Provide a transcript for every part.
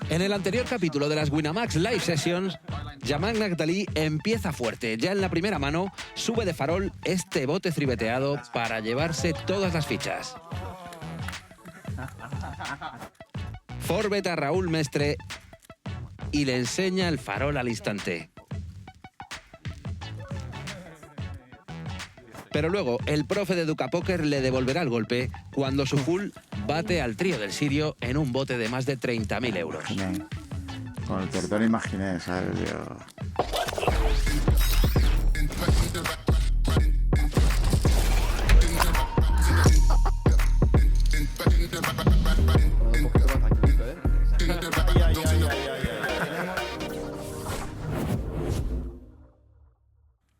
En el anterior capítulo de las Winamax Live Sessions, Yaman Nagdali empieza fuerte. Ya en la primera mano, sube de farol este bote tribeteado para llevarse todas las fichas. Forbet a Raúl Mestre y le enseña el farol al instante. Pero luego, el profe de Educa Póker le devolverá el golpe cuando su full bate al trío del Sirio en un bote de más de 30.000 euros. Con el tortón imaginé, ¿sabes? Yo...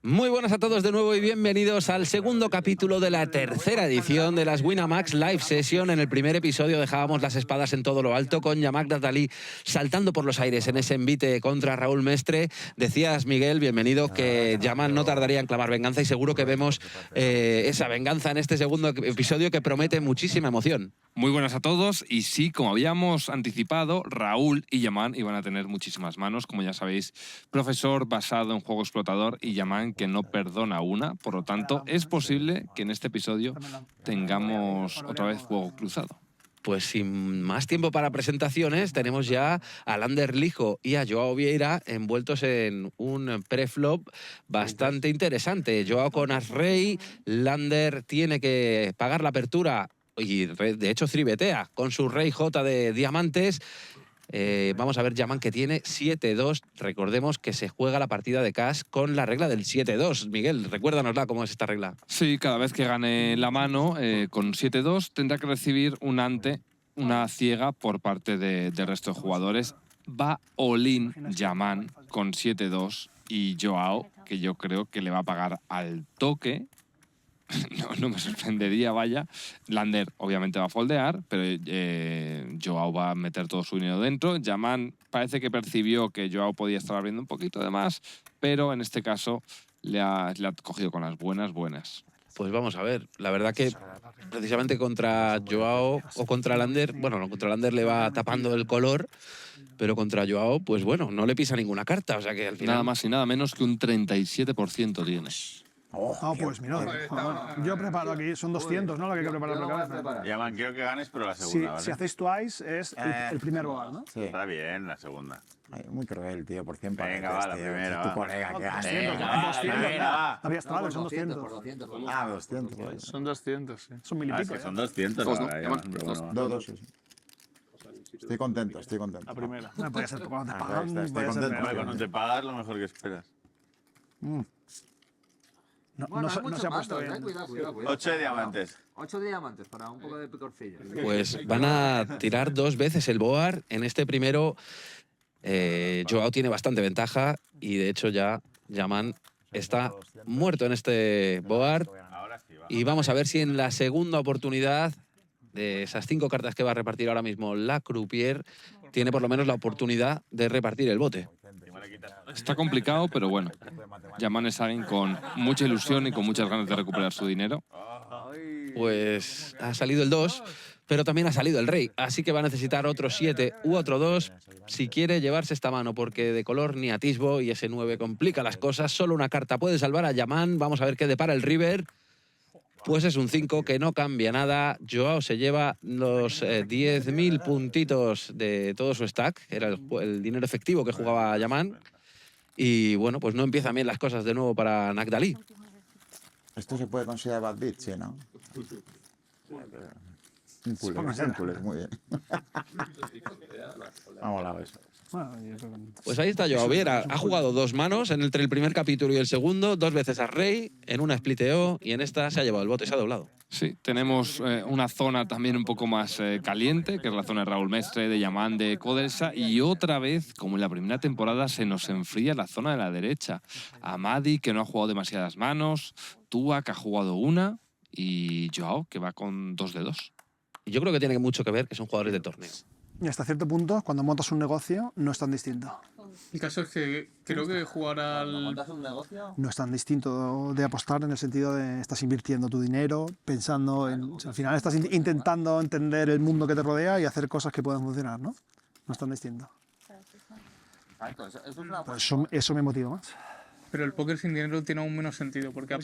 Muy buenas a todos de nuevo y bienvenidos al segundo capítulo de la tercera edición de las Winamax Live Session. En el primer episodio dejábamos las espadas en todo lo alto con Yaman Nagdali saltando por los aires en ese envite contra Raúl Mestre. Decías, Miguel, bienvenido, que Yaman no tardaría en clamar venganza y seguro que vemos esa venganza en este segundo episodio que promete muchísima emoción. Muy buenas a todos y sí, como habíamos anticipado, Raúl y Yaman iban a tener muchísimas manos, como ya sabéis, profesor basado en juego explotador y Yaman que no perdona una, por lo tanto es posible que en este episodio tengamos otra vez fuego cruzado. Pues sin más tiempo para presentaciones, tenemos ya a Lander Lijo y a Joao Vieira envueltos en un preflop bastante interesante. Joao con as-rey, Lander tiene que pagar la apertura y de hecho tribetea con su rey J de diamantes. Vamos a ver Yaman que tiene 7-2. Recordemos que se juega la partida de cash con la regla del 7-2. Miguel, recuérdanosla cómo es esta regla. Sí, cada vez que gane la mano con 7-2 tendrá que recibir un ante, una ciega por parte del resto de jugadores. Va all-in Yaman con 7-2 y Joao, que yo creo que le va a pagar al toque. No me sorprendería, vaya. Lander obviamente va a foldear, pero Joao va a meter todo su dinero dentro. Yaman parece que percibió que Joao podía estar abriendo un poquito de más, pero en este caso le ha cogido con las buenas. Pues vamos a ver. La verdad que precisamente contra Joao o contra Lander, bueno, no, contra Lander le va tapando el color, pero contra Joao, pues bueno, no le pisa ninguna carta. O sea que al final... Nada más y nada menos que un 37% tiene. Pues mira, yo preparo aquí, son 200, ¿no? Lo que hay que preparar. Yaman, quiero que ganes, pero la segunda, ¿vale? Si hacéis twice, es el primer board, ¿no? Sí. Está bien, la segunda. Ay, muy cruel, tío, por 100 panetes, Venga, va, la tío. primera, Tu va. colega que gane. 200. Había estado, son 200. Ah, 200. Vale. Son 200, sí. Son mil y Ah, pico. es que son 200 ahora, Yaman, pero bueno. Dos, sí. Estoy contento. La primera. No puede ser, cuando te Ah, pagan, estoy puede ser contento. peor. Hombre, cuando te pagas, lo mejor que esperas. No se ha puesto bien. Cuidado. 8 de diamantes. 8 diamantes para un poco de picorcillo. Pues van a tirar dos veces el board. En este primero, Joao tiene bastante ventaja y de hecho ya Yaman está muerto en este board. Ahora sí, va. Y vamos a ver si en la segunda oportunidad de esas 5 cartas que va a repartir ahora mismo la croupier, tiene por lo menos la oportunidad de repartir el bote. Está complicado, pero bueno. Yaman es alguien con mucha ilusión y con muchas ganas de recuperar su dinero. Pues ha salido el 2, pero también ha salido el rey. Así que va a necesitar otro 7 u otro 2 si quiere llevarse esta mano, porque de color ni atisbo y ese 9 complica las cosas. Solo una carta puede salvar a Yaman. Vamos a ver qué depara el river. Pues es un 5 que no cambia nada. Joao se lleva los 10.000 puntitos de todo su stack, que era el dinero efectivo que jugaba Yaman. Y bueno, pues no empiezan bien las cosas de nuevo para Nagdali. Esto se puede considerar bad beat, sí, ¿no? Cooler, muy bien. Vamos a ver eso. Pues ahí está Joao Vieira. Ha jugado 2 manos entre el primer capítulo y el segundo, 2 veces a rey, en una spliteo y en esta se ha llevado el bote, se ha doblado. Sí, tenemos una zona también un poco más caliente, que es la zona de Raúl Mestre, de Yaman, de Codelsa, y otra vez, como en la primera temporada, se nos enfría la zona de la derecha. Amadi, que no ha jugado demasiadas manos, Tua, que ha jugado una, y Joao, que va con 2 dedos. Y yo creo que tiene mucho que ver que son jugadores de torneo. Y hasta cierto punto, cuando montas un negocio, no es tan distinto. El caso es que creo que jugar al... un negocio? No es tan distinto de apostar en el sentido de estás invirtiendo tu dinero, pensando en... O sea, al final estás intentando entender el mundo que te rodea y hacer cosas que puedan funcionar, ¿no? No es tan distinto. Pues eso me motiva más. Pero el póker sin dinero tiene aún menos sentido, porque a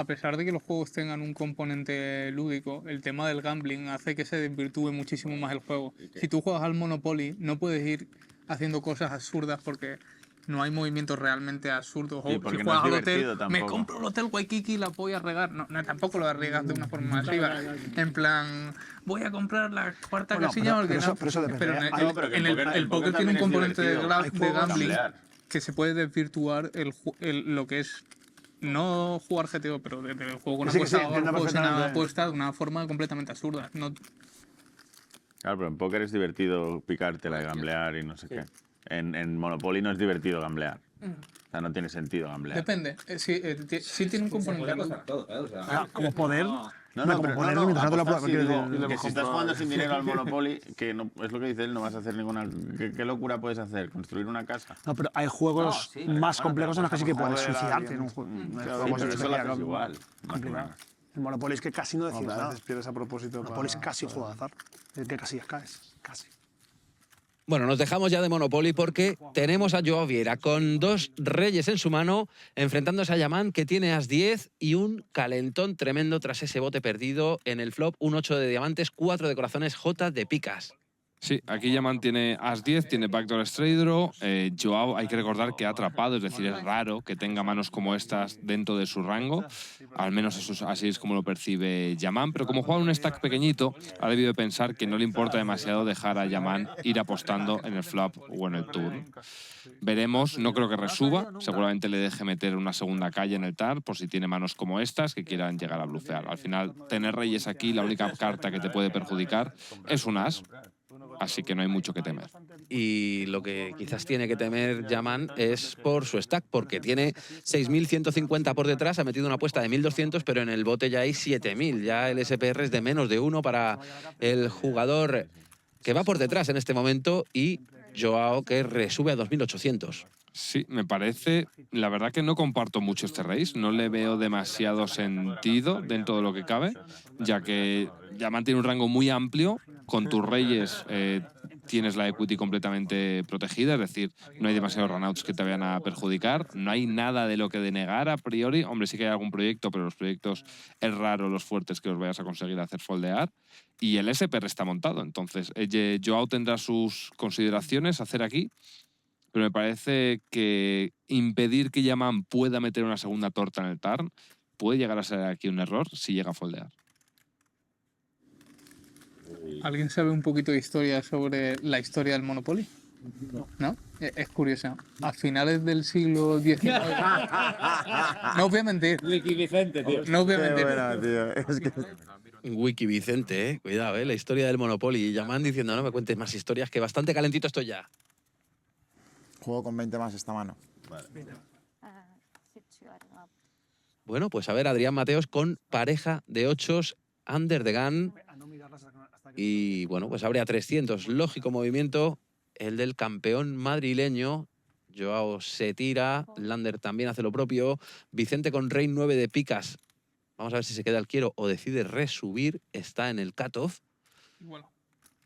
pesar de que los juegos tengan un componente lúdico, el tema del gambling hace que se desvirtúe muchísimo más el juego. Si tú juegas al Monopoly, no puedes ir haciendo cosas absurdas porque no hay movimientos realmente absurdos. Sí, O porque si no es juegas al divertido hotel, me tampoco. compro el hotel Waikiki y la voy a regar. No, tampoco lo arriesgas de una forma masiva. En plan, voy a comprar la cuarta Bueno, casilla porque pero no. eso depende. Pero No, pero que el póker tiene un también es componente de divertido. Hay juegos- gambling Gamblear. que se puede desvirtuar lo que es no jugar GTO, pero el juego con Sí, apuesta sí, o el entiendo juego sin perfectamente. apuesta de una forma completamente absurda. No, Claro, pero en póker es divertido picártela y gamblear y no sé qué. En Monopoly no es divertido gamblear. O sea, no tiene sentido gamblear. depende. Sí tiene un componente. Como poder... No, como pero poner mientras no te lo apostar puedas... sí, quiero digo, decir, que si estás jugando sin dinero al Monopoly, que no, es lo que dice él, no vas a hacer ninguna... ¿Qué locura puedes hacer? ¿Construir una casa? No, pero hay juegos más complejos en los que sí que puedes joder a suicidarte en alguien. un juego. Sí, Sí, pero pero eso lo haces complicado. igual. más o menos. El Monopoly es que casi no decides A nada. veces pierdes a propósito. El Monopoly es casi un juego de azar. Es que casi caes. Casi. Bueno, nos dejamos ya de Monopoly porque tenemos a Joao Vieira con 2 reyes en su mano, enfrentándose a Yaman, que tiene as 10 y un calentón tremendo tras ese bote perdido en el flop, un 8 de diamantes, 4 de corazones, J de picas. Sí, aquí Yaman tiene as 10, tiene backdoor straight draw. Joao, hay que recordar que ha atrapado, es decir, es raro que tenga manos como estas dentro de su rango. Al menos así es como lo percibe Yaman. Pero como juega un stack pequeñito, ha debido de pensar que no le importa demasiado dejar a Yaman ir apostando en el flop o en el turn. Veremos, no creo que resuba. Seguramente le deje meter una segunda calle en el TAR por si tiene manos como estas que quieran llegar a blufear. Al final, tener reyes aquí, la única carta que te puede perjudicar es un as. Así que no hay mucho que temer. Y lo que quizás tiene que temer Yaman es por su stack, porque tiene 6.150 por detrás, ha metido una apuesta de 1.200, pero en el bote ya hay 7.000. Ya el SPR es de menos de 1 para el jugador que va por detrás en este momento y Joao que resube a 2.800. Sí, me parece, la verdad que no comparto mucho este race, no le veo demasiado sentido dentro de lo que cabe, ya que Yaman tiene un rango muy amplio, con tus reyes tienes la equity completamente protegida, es decir, no hay demasiados runouts que te vayan a perjudicar, no hay nada de lo que denegar a priori, hombre, sí que hay algún proyecto, pero los proyectos es raro los fuertes que los vayas a conseguir hacer foldear, y el SPR está montado, entonces Joao tendrá sus consideraciones a hacer aquí, pero me parece que impedir que Yaman pueda meter una segunda torta en el turn puede llegar a ser aquí un error si llega a foldear. ¿Alguien sabe un poquito de historia sobre la historia del Monopoly? ¿No? Es curiosa. A finales del siglo XIX... No os voy a mentir. Wiki Vicente, tío. No os voy a Qué mentir. buena, tío. Es que... Wiki Vicente, cuidado, la historia del Monopoly. Y Yaman diciendo, no me cuentes más historias, que bastante calentito estoy ya. Juego con 20 más esta mano. Bueno, pues a ver, Adrián Mateos con pareja de 8 under the gun. Y bueno, pues abre a 300. Lógico movimiento, el del campeón madrileño. Joao se tira, Lander también hace lo propio. Vicente con rey 9 de picas. Vamos a ver si se queda al quiero o decide resubir. Está en el cutoff.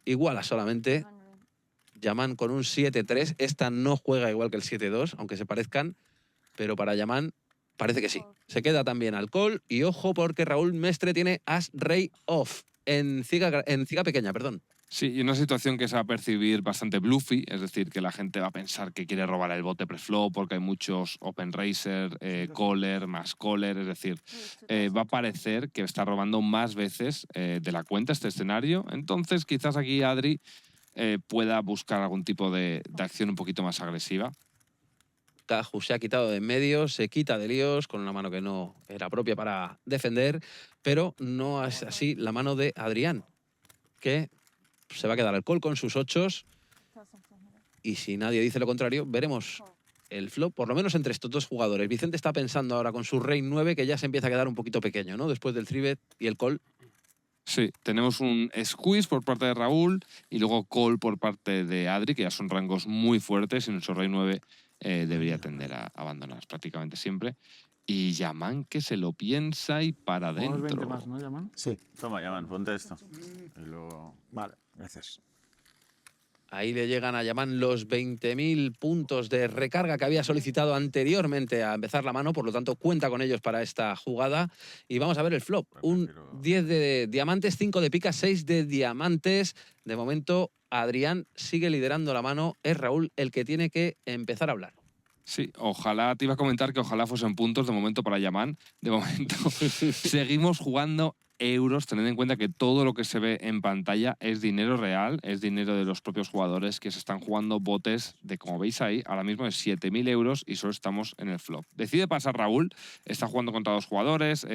Iguala solamente. Yaman con un 7-3. Esta no juega igual que el 7-2, aunque se parezcan. Pero para Yaman parece que sí. Se queda también al call. Y ojo porque Raúl Mestre tiene as rey off. En ciga pequeña, perdón. Sí, y una situación que se va a percibir bastante bluffy, es decir, que la gente va a pensar que quiere robar el bote preflop porque hay muchos open racer, caller, más caller, es decir, va a parecer que está robando más veces de la cuenta este escenario. Entonces, quizás aquí Adri pueda buscar algún tipo de acción un poquito más agresiva. Caju se ha quitado de en medio, se quita de líos con una mano que no era propia para defender, pero no es así la mano de Adrián, que se va a quedar al call con sus 8 y si nadie dice lo contrario, veremos el flop, por lo menos entre estos dos jugadores. Vicente está pensando ahora con su rey 9 que ya se empieza a quedar un poquito pequeño, ¿no? Después del 3-bet y el call. Sí, tenemos un squeeze por parte de Raúl y luego call por parte de Adri, que ya son rangos muy fuertes y nuestro rey 9 debería tender a abandonar prácticamente siempre. Y Yaman que se lo piensa y para Jugamos adentro. 20 más, ¿no, Yaman? Sí. Toma, Yaman, ponte esto. Y luego... Vale, gracias. Ahí le llegan a Yaman los 20.000 puntos de recarga que había solicitado anteriormente a empezar la mano, por lo tanto cuenta con ellos para esta jugada. Y vamos a ver el flop. Un 10 de diamantes, 5 de picas, 6 de diamantes. De momento, Adrián sigue liderando la mano. Es Raúl el que tiene que empezar a hablar. Sí, ojalá, te iba a comentar que ojalá fuesen puntos de momento para Yaman. De momento seguimos jugando euros, teniendo en cuenta que todo lo que se ve en pantalla es dinero real, es dinero de los propios jugadores que se están jugando botes de, como veis ahí, ahora mismo es 7.000 euros y solo estamos en el flop. Decide pasar Raúl, está jugando contra dos jugadores,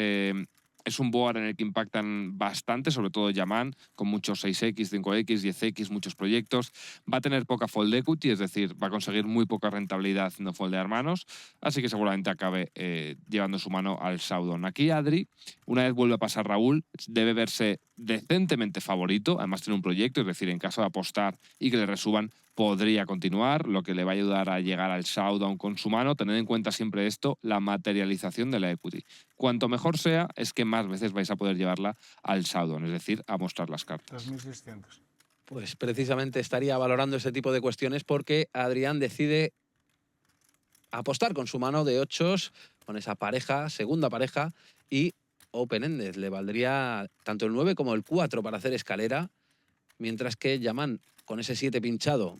es un board en el que impactan bastante, sobre todo Yaman, con muchos 6X, 5X, 10X, muchos proyectos. Va a tener poca fold equity, es decir, va a conseguir muy poca rentabilidad haciendo foldear manos, así que seguramente acabe llevando su mano al Showdown. Aquí Adri, una vez vuelve a pasar Raúl, debe verse decentemente favorito, además tiene un proyecto, es decir, en caso de apostar y que le resuban, podría continuar, lo que le va a ayudar a llegar al Showdown con su mano. Tened en cuenta siempre esto, la materialización de la equity. Cuanto mejor sea, es que más veces vais a poder llevarla al Showdown, es decir, a mostrar las cartas. 3.600. Pues precisamente estaría valorando ese tipo de cuestiones porque Adrián decide apostar con su mano de 8, con esa pareja, segunda pareja, y open-ended. Le valdría tanto el 9 como el 4 para hacer escalera, mientras que Yaman, con ese 7 pinchado,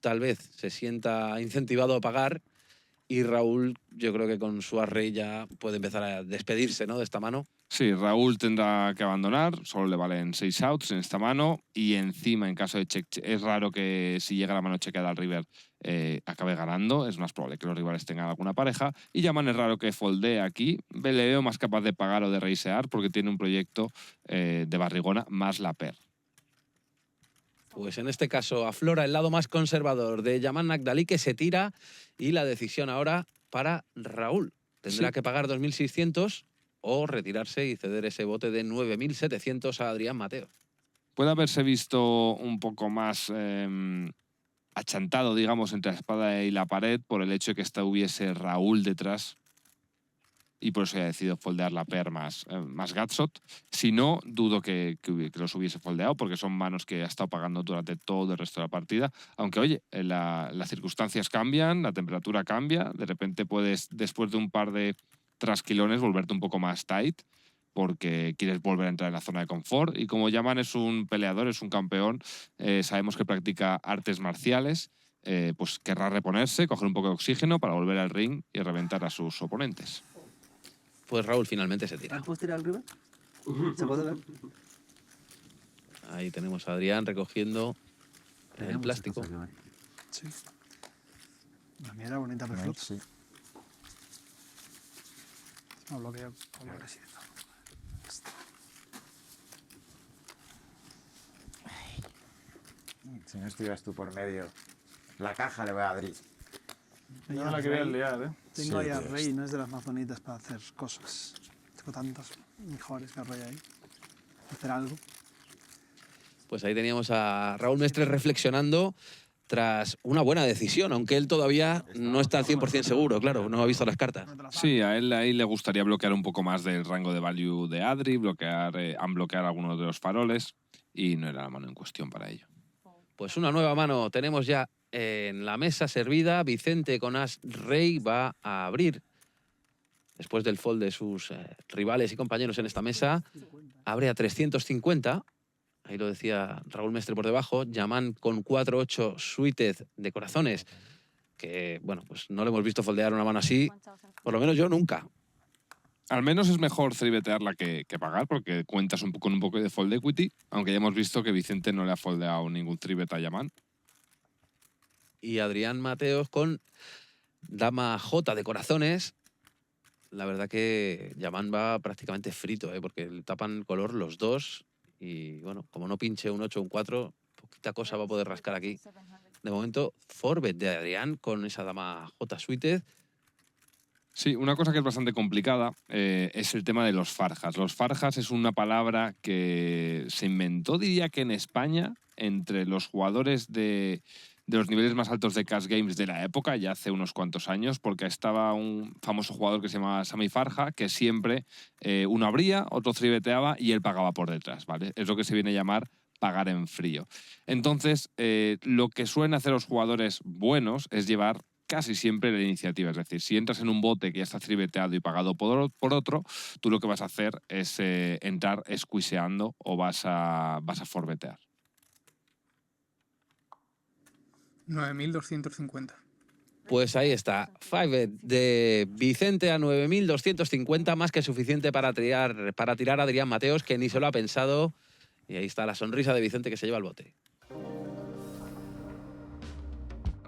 tal vez se sienta incentivado a pagar, y Raúl, yo creo que con su as-rey ya puede empezar a despedirse, ¿no?, de esta mano. Sí, Raúl tendrá que abandonar, solo le valen 6 outs en esta mano y encima en caso de check, es raro que si llega la mano chequeada al river acabe ganando, es más probable que los rivales tengan alguna pareja y Yaman es raro que foldee aquí, le veo más capaz de pagar o de reisear porque tiene un proyecto de barrigona más la per. Pues en este caso aflora el lado más conservador de Yaman Nagdali, que se tira, y la decisión ahora para Raúl. Tendrá que pagar 2.600 o retirarse y ceder ese bote de 9.700 a Adrián Mateo. Puede haberse visto un poco más achantado, digamos, entre la espada y la pared por el hecho de que hubiese Raúl detrás y por eso haya decidido foldear la per más Gatshot. Si no, dudo que los hubiese foldeado porque son manos que ha estado pagando durante todo el resto de la partida. Aunque, oye, las circunstancias cambian, la temperatura cambia, de repente puedes, después de un par de trasquilones, volverte un poco más tight porque quieres volver a entrar en la zona de confort. Y como Yaman es un peleador, es un campeón, sabemos que practica artes marciales, pues querrá reponerse, coger un poco de oxígeno para volver al ring y reventar a sus oponentes. Pues Raúl finalmente se tira. ¿Puedes tirar al river? ¿Se puede ver? Ahí tenemos a Adrián recogiendo el plástico. Sí. La mía era bonita, pero flop. Sí. No, bloqueo con agresivo. Si no estuvieras tú por medio, la caja le va a Adri. No la quería liar, ¿eh? Tengo ahí Sí, a pues. Rey, no es de las más bonitas para hacer cosas. Tengo tantas mejores que a Rey ahí. Hacer algo. Pues ahí teníamos a Raúl Mestre reflexionando tras una buena decisión, aunque él todavía no está al 100% seguro, claro, no ha visto las cartas. Sí, a él ahí le gustaría bloquear un poco más del rango de value de Adri, unbloquear algunos de los faroles y no era la mano en cuestión para ello. Pues una nueva mano tenemos ya en la mesa servida. Vicente con as-rey va a abrir, después del fold de sus rivales y compañeros en esta mesa, abre a 350. Ahí lo decía Raúl Mestre por debajo. Yaman con 4-8 suited de corazones, que, bueno, pues no le hemos visto foldear una mano así, por lo menos yo nunca. Al menos es mejor threebetearla que pagar porque cuentas con un poco de fold equity, aunque ya hemos visto que Vicente no le ha foldeado ningún threebet a Yaman. Y Adrián Mateos con dama J de corazones. La verdad que Yaman va prácticamente frito, porque le tapan color los dos. Y bueno, como no pinche un 8 o un 4, poquita cosa va a poder rascar aquí. De momento, forbet de Adrián con esa dama J suited. Sí, una cosa que es bastante complicada es el tema de los farjas. Los farjas es una palabra que se inventó, diría que en España, entre los jugadores de los niveles más altos de cash games de la época, ya hace unos cuantos años, porque estaba un famoso jugador que se llamaba Sami Farja, que siempre uno abría, otro tribeteaba y él pagaba por detrás, ¿vale? Es lo que se viene a llamar pagar en frío. Entonces, lo que suelen hacer los jugadores buenos es llevar casi siempre la iniciativa. Es decir, si entras en un bote que ya está tribeteado y pagado por otro, tú lo que vas a hacer es entrar squeezeando o vas a forbetear. 9.250. Pues ahí está. 5bet de Vicente a 9.250, más que suficiente para tirar a Adrián Mateos, que ni se lo ha pensado. Y ahí está la sonrisa de Vicente, que se lleva el bote.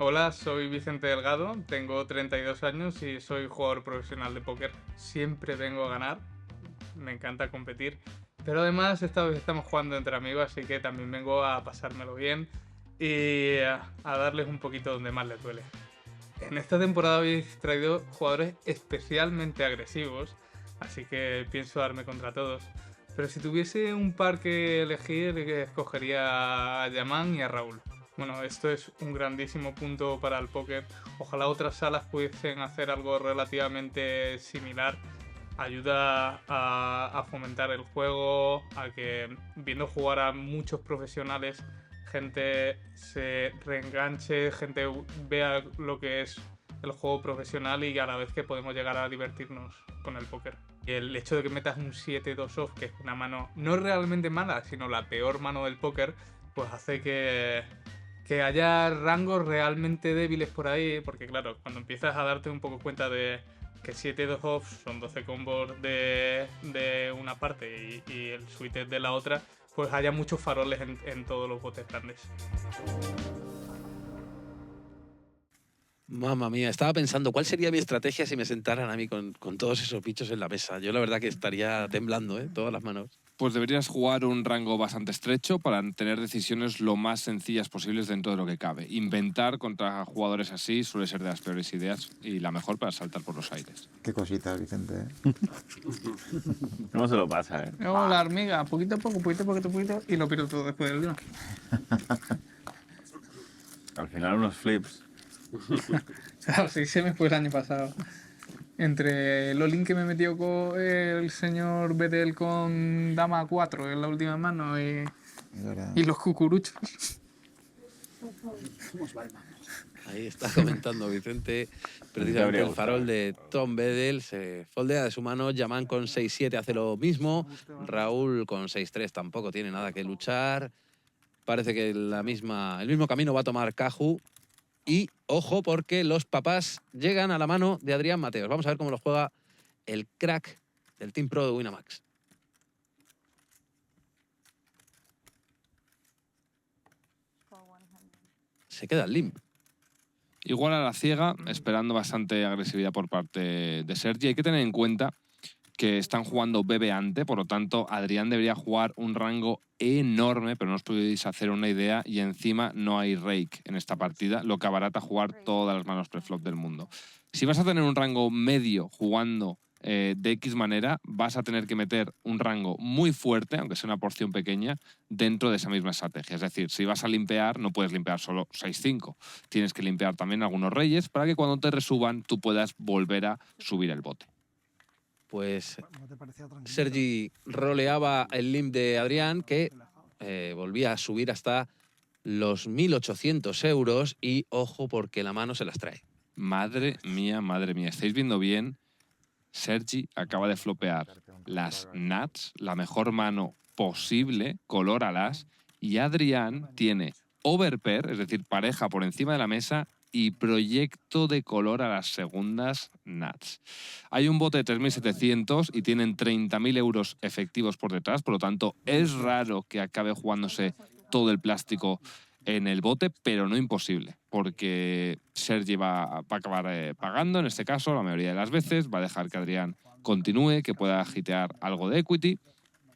Hola, soy Vicente Delgado, tengo 32 años y soy jugador profesional de póker. Siempre vengo a ganar, me encanta competir, pero además esta vez estamos jugando entre amigos, así que también vengo a pasármelo bien y a darles un poquito donde más les duele. En esta temporada habéis traído jugadores especialmente agresivos, así que pienso darme contra todos. Pero si tuviese un par que elegir, escogería a Yaman y a Raúl. Bueno, esto es un grandísimo punto para el póker. Ojalá otras salas pudiesen hacer algo relativamente similar. Ayuda a fomentar el juego, a que viendo jugar a muchos profesionales, gente se reenganche, gente vea lo que es el juego profesional y a la vez que podemos llegar a divertirnos con el póker. Y el hecho de que metas un 7-2 off, que es una mano no realmente mala, sino la peor mano del póker, pues hace que haya rangos realmente débiles por ahí, porque claro, cuando empiezas a darte un poco cuenta de que 7-2 off son 12 combos de una parte y el suited de la otra, pues haya muchos faroles en todos los botes grandes. Mamma mía, estaba pensando cuál sería mi estrategia si me sentaran a mí con todos esos bichos en la mesa. Yo la verdad que estaría temblando, todas las manos. Pues deberías jugar un rango bastante estrecho para tener decisiones lo más sencillas posibles dentro de lo que cabe. Inventar contra jugadores así suele ser de las peores ideas y la mejor para saltar por los aires. Qué cositas, Vicente. ¿Cómo se lo pasa, Luego la hormiga, poquito a poco, poquito, y lo pierdo todo después del día. Al final unos flips. Claro, 6 semis fue el año pasado. Entre el all-in que me metió con el señor Betel con dama 4 en la última mano y los cucuruchos. Ahí está comentando Vicente precisamente el farol de Tom Bedell. Se foldea de su mano. Yaman con 6-7 hace lo mismo. Raúl con 6-3 tampoco tiene nada que luchar. Parece que el mismo camino va a tomar Caju. Y ojo, porque los papás llegan a la mano de Adrián Mateos. Vamos a ver cómo lo juega el crack del Team Pro de Winamax. Se queda el limp. Igual a la ciega, esperando bastante agresividad por parte de Sergi. Hay que tener en cuenta que están jugando BB ante, por lo tanto, Adrián debería jugar un rango enorme, pero no os podéis hacer una idea, y encima no hay rake en esta partida, lo que abarata jugar todas las manos preflop del mundo. Si vas a tener un rango medio jugando de X manera, vas a tener que meter un rango muy fuerte, aunque sea una porción pequeña, dentro de esa misma estrategia. Es decir, si vas a limpear, no puedes limpear solo 6-5. Tienes que limpear también algunos reyes para que cuando te resuban tú puedas volver a subir el bote. Pues Sergi roleaba el limp de Adrián, que volvía a subir hasta los 1.800 euros y ojo porque la mano se las trae. Madre mía, madre mía. ¿Estáis viendo bien? Sergi acaba de flopear las nuts, la mejor mano posible, color alas, y Adrián tiene overpair, es decir, pareja por encima de la mesa, y proyecto de color a las segundas nuts. Hay un bote de 3.700 y tienen 30.000 euros efectivos por detrás, por lo tanto es raro que acabe jugándose todo el plástico en el bote, pero no imposible, porque Sergi va a acabar pagando, en este caso, la mayoría de las veces, va a dejar que Adrián continúe, que pueda agitear algo de equity,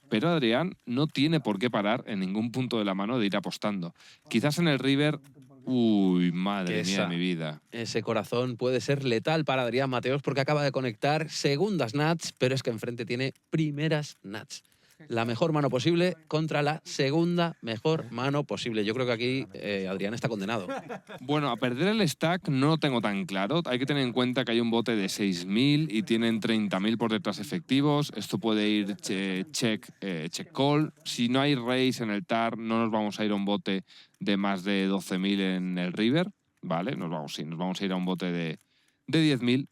pero Adrián no tiene por qué parar en ningún punto de la mano de ir apostando. Quizás en el river Uy, madre Que mía esa- de mi vida. Ese corazón puede ser letal para Adrián Mateos porque acaba de conectar segundas nats, pero es que enfrente tiene primeras nats. La mejor mano posible contra la segunda mejor mano posible. Yo creo que aquí Adrián está condenado. Bueno, a perder el stack no lo tengo tan claro. Hay que tener en cuenta que hay un bote de 6.000 y tienen 30.000 por detrás efectivos. Esto puede ir check call. Si no hay raise en el TAR, no nos vamos a ir a un bote de más de 12.000 en el River, ¿vale? Nos vamos a ir a un bote de 10.000.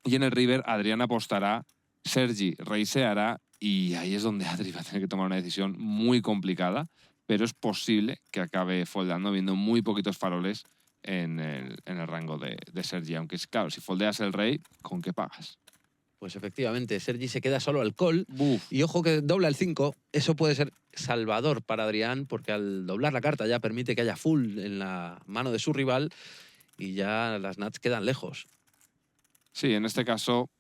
Y en el River, Adrián apostará, Sergi raiseará y ahí es donde Adri va a tener que tomar una decisión muy complicada, pero es posible que acabe foldando viendo muy poquitos faroles en el rango de Sergi. Aunque, claro, si foldeas el rey, ¿con qué pagas? Pues efectivamente, Sergi se queda solo al call. Buf. Y ojo que dobla el 5. Eso puede ser salvador para Adrián porque al doblar la carta ya permite que haya full en la mano de su rival y ya las nats quedan lejos. Sí, en este caso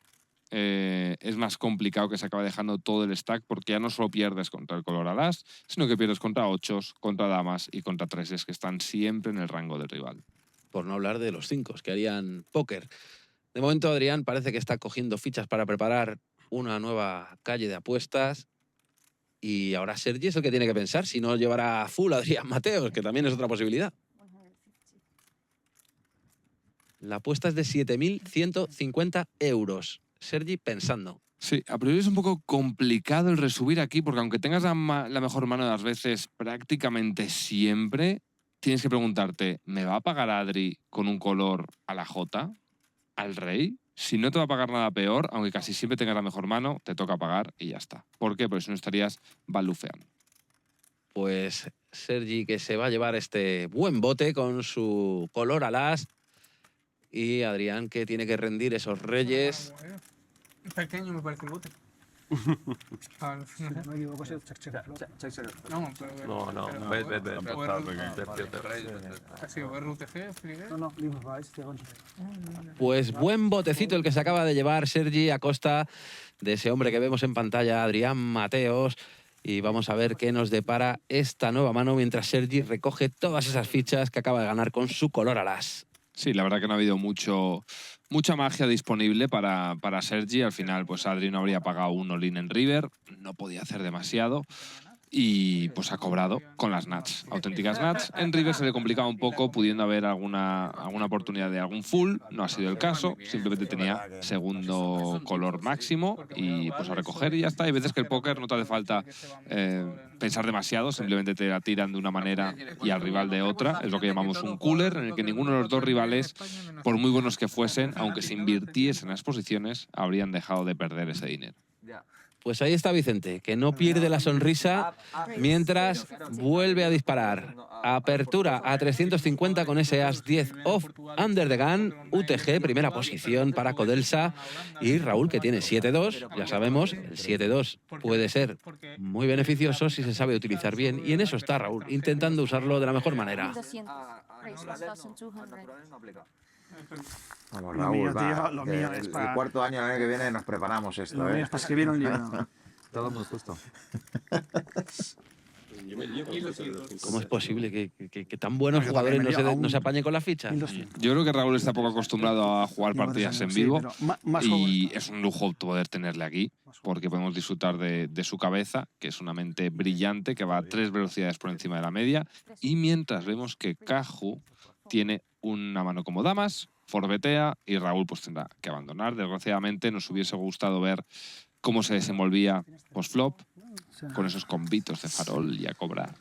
es más complicado que se acabe dejando todo el stack porque ya no solo pierdes contra el color alas, sino que pierdes contra 8s, contra damas y contra 3s que están siempre en el rango del rival. Por no hablar de los 5 que harían póker. De momento Adrián parece que está cogiendo fichas para preparar una nueva calle de apuestas. Y ahora Sergi es el que tiene que pensar si no llevará a full a Adrián Mateos, que también es otra posibilidad. La apuesta es de 7.150 euros. Sergi pensando. Sí, a priori es un poco complicado el resubir aquí porque aunque tengas la mejor mano de las veces prácticamente siempre, tienes que preguntarte, ¿me va a pagar Adri con un color a la J? ¿Al rey? Si no te va a pagar nada peor, aunque casi siempre tengas la mejor mano, te toca pagar y ya está. ¿Por qué? Porque si no estarías balufeando. Pues Sergi que se va a llevar este buen bote con su color alas. Y Adrián que tiene que rendir esos reyes. Pequeño me parece el bote. Ah, no sé. No me equivoco, es check, check, flop. No, pero... No, ves. Ha sido RUTG, Friguet. No, Libre Vice, te aguanto. Pues buen botecito el que se acaba de llevar Sergi a costa de ese hombre que vemos en pantalla, Adrián Mateos. Y vamos a ver qué nos depara esta nueva mano mientras Sergi recoge todas esas fichas que acaba de ganar con su color alas. Sí, la verdad que no ha habido mucha magia disponible para Sergi. Al final, pues Adri no habría pagado un all-in en River, no podía hacer demasiado y pues ha cobrado con las nats, auténticas nats. En River se le complicaba un poco, pudiendo haber alguna oportunidad de algún full, no ha sido el caso, simplemente tenía segundo color máximo y pues a recoger y ya está. Hay veces que el póker no te hace falta pensar demasiado, simplemente te la tiran de una manera y al rival de otra. Es lo que llamamos un cooler, en el que ninguno de los dos rivales, por muy buenos que fuesen, aunque se invirtiesen las posiciones, habrían dejado de perder ese dinero. Pues ahí está Vicente, que no pierde la sonrisa mientras vuelve a disparar. Apertura a 350 con ese as 10 off under the gun. UTG, primera posición para Codelsa. Y Raúl, que tiene 7-2. Ya sabemos, el 7-2 puede ser muy beneficioso si se sabe utilizar bien. Y en eso está Raúl, intentando usarlo de la mejor manera. 1200. Raise 1200. Vamos, Lo Raúl, mío, va, tío, lo que mío es el para- cuarto año, el año que viene, nos preparamos esto, Lo mío es para escribir un libro. Todo muy justo. ¿Cómo es posible que tan buenos Yo jugadores también me llevo no se aún apañen con la ficha? 1200. Yo creo que Raúl está poco acostumbrado a jugar Llevo partidas 3 en años, vivo. sí, pero más Y jóvenes. es un lujo poder tenerle aquí, porque podemos disfrutar de su cabeza, que es una mente brillante, que va a 3 velocidades por encima de la media. Y mientras vemos que Caju tiene una mano como damas, forbetea, y Raúl pues tendrá que abandonar. Desgraciadamente nos hubiese gustado ver cómo se desenvolvía post-flop, O sea, con esos combitos de farol y a cobrar.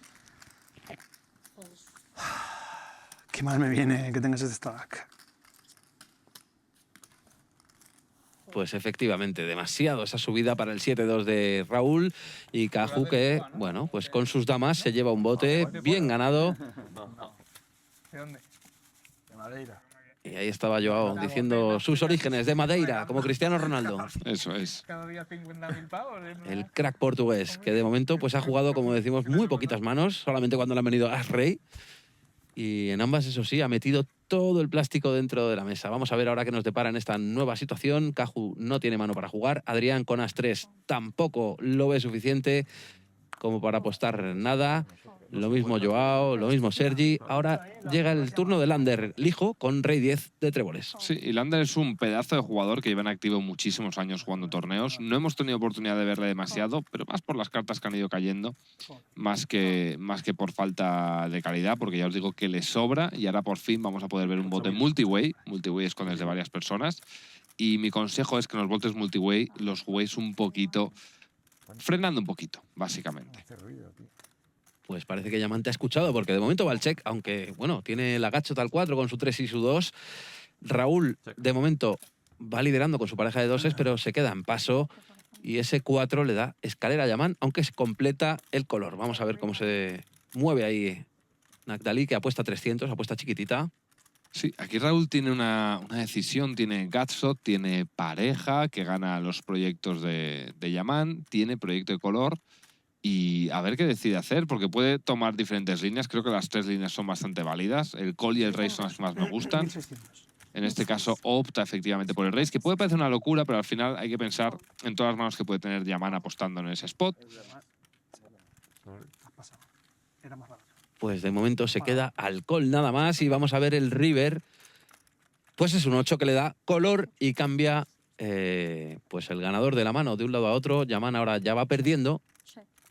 qué mal me viene que tengas este stack. Pues efectivamente, demasiado esa subida para el 7-2 de Raúl y Caju que, bueno, pues con sus damas se lleva un bote bien ganado. ¿De dónde? Y ahí estaba Joao diciendo sus orígenes de Madeira, como Cristiano Ronaldo. Eso es. Cada día 50.000 pavos. El crack portugués, que de momento pues ha jugado, como decimos, muy poquitas manos, solamente cuando le han venido as rey. Y en ambas, eso sí, ha metido todo el plástico dentro de la mesa. Vamos a ver ahora qué nos depara en esta nueva situación. Caju no tiene mano para jugar. Adrián con as 3 tampoco lo ve suficiente. como para apostar nada. Lo mismo Joao, lo mismo Sergi. Ahora llega el turno de Lander Lijo con rey 10 de tréboles. Sí, y Lander es un pedazo de jugador que lleva en activo muchísimos años jugando torneos. No hemos tenido oportunidad de verle demasiado, pero más por las cartas que han ido cayendo, más que por falta de calidad, porque ya os digo que le sobra y ahora por fin vamos a poder ver un bote multiway. Multiway es con el de varias personas. Y mi consejo es que en los botes multiway los juguéis un poquito, frenando un poquito, básicamente. Pues parece que Yaman te ha escuchado, porque de momento va el check, aunque, bueno, tiene el agacho tal 4 con su 3 y su 2. Raúl, de momento, va liderando con su pareja de doses, pero se queda en paso. Y ese 4 le da escalera a Yaman, aunque se completa el color. Vamos a ver cómo se mueve ahí Nagdali, que apuesta 300, apuesta chiquitita. Sí, aquí Raúl tiene una decisión, tiene Gatshot, tiene pareja que gana los proyectos de Yaman, tiene proyecto de color y a ver qué decide hacer, porque puede tomar diferentes líneas. Creo que las 3 líneas son bastante válidas. El call y el race son las que más me gustan. 1600. En este caso opta efectivamente por el race, que puede parecer una locura, pero al final hay que pensar en todas las manos que puede tener Yaman apostando en ese spot. Has pasado. Era más barato. Pues de momento se queda al call nada más y vamos a ver el river. Pues es un 8 que le da color y cambia pues el ganador de la mano de un lado a otro. Yaman ahora ya va perdiendo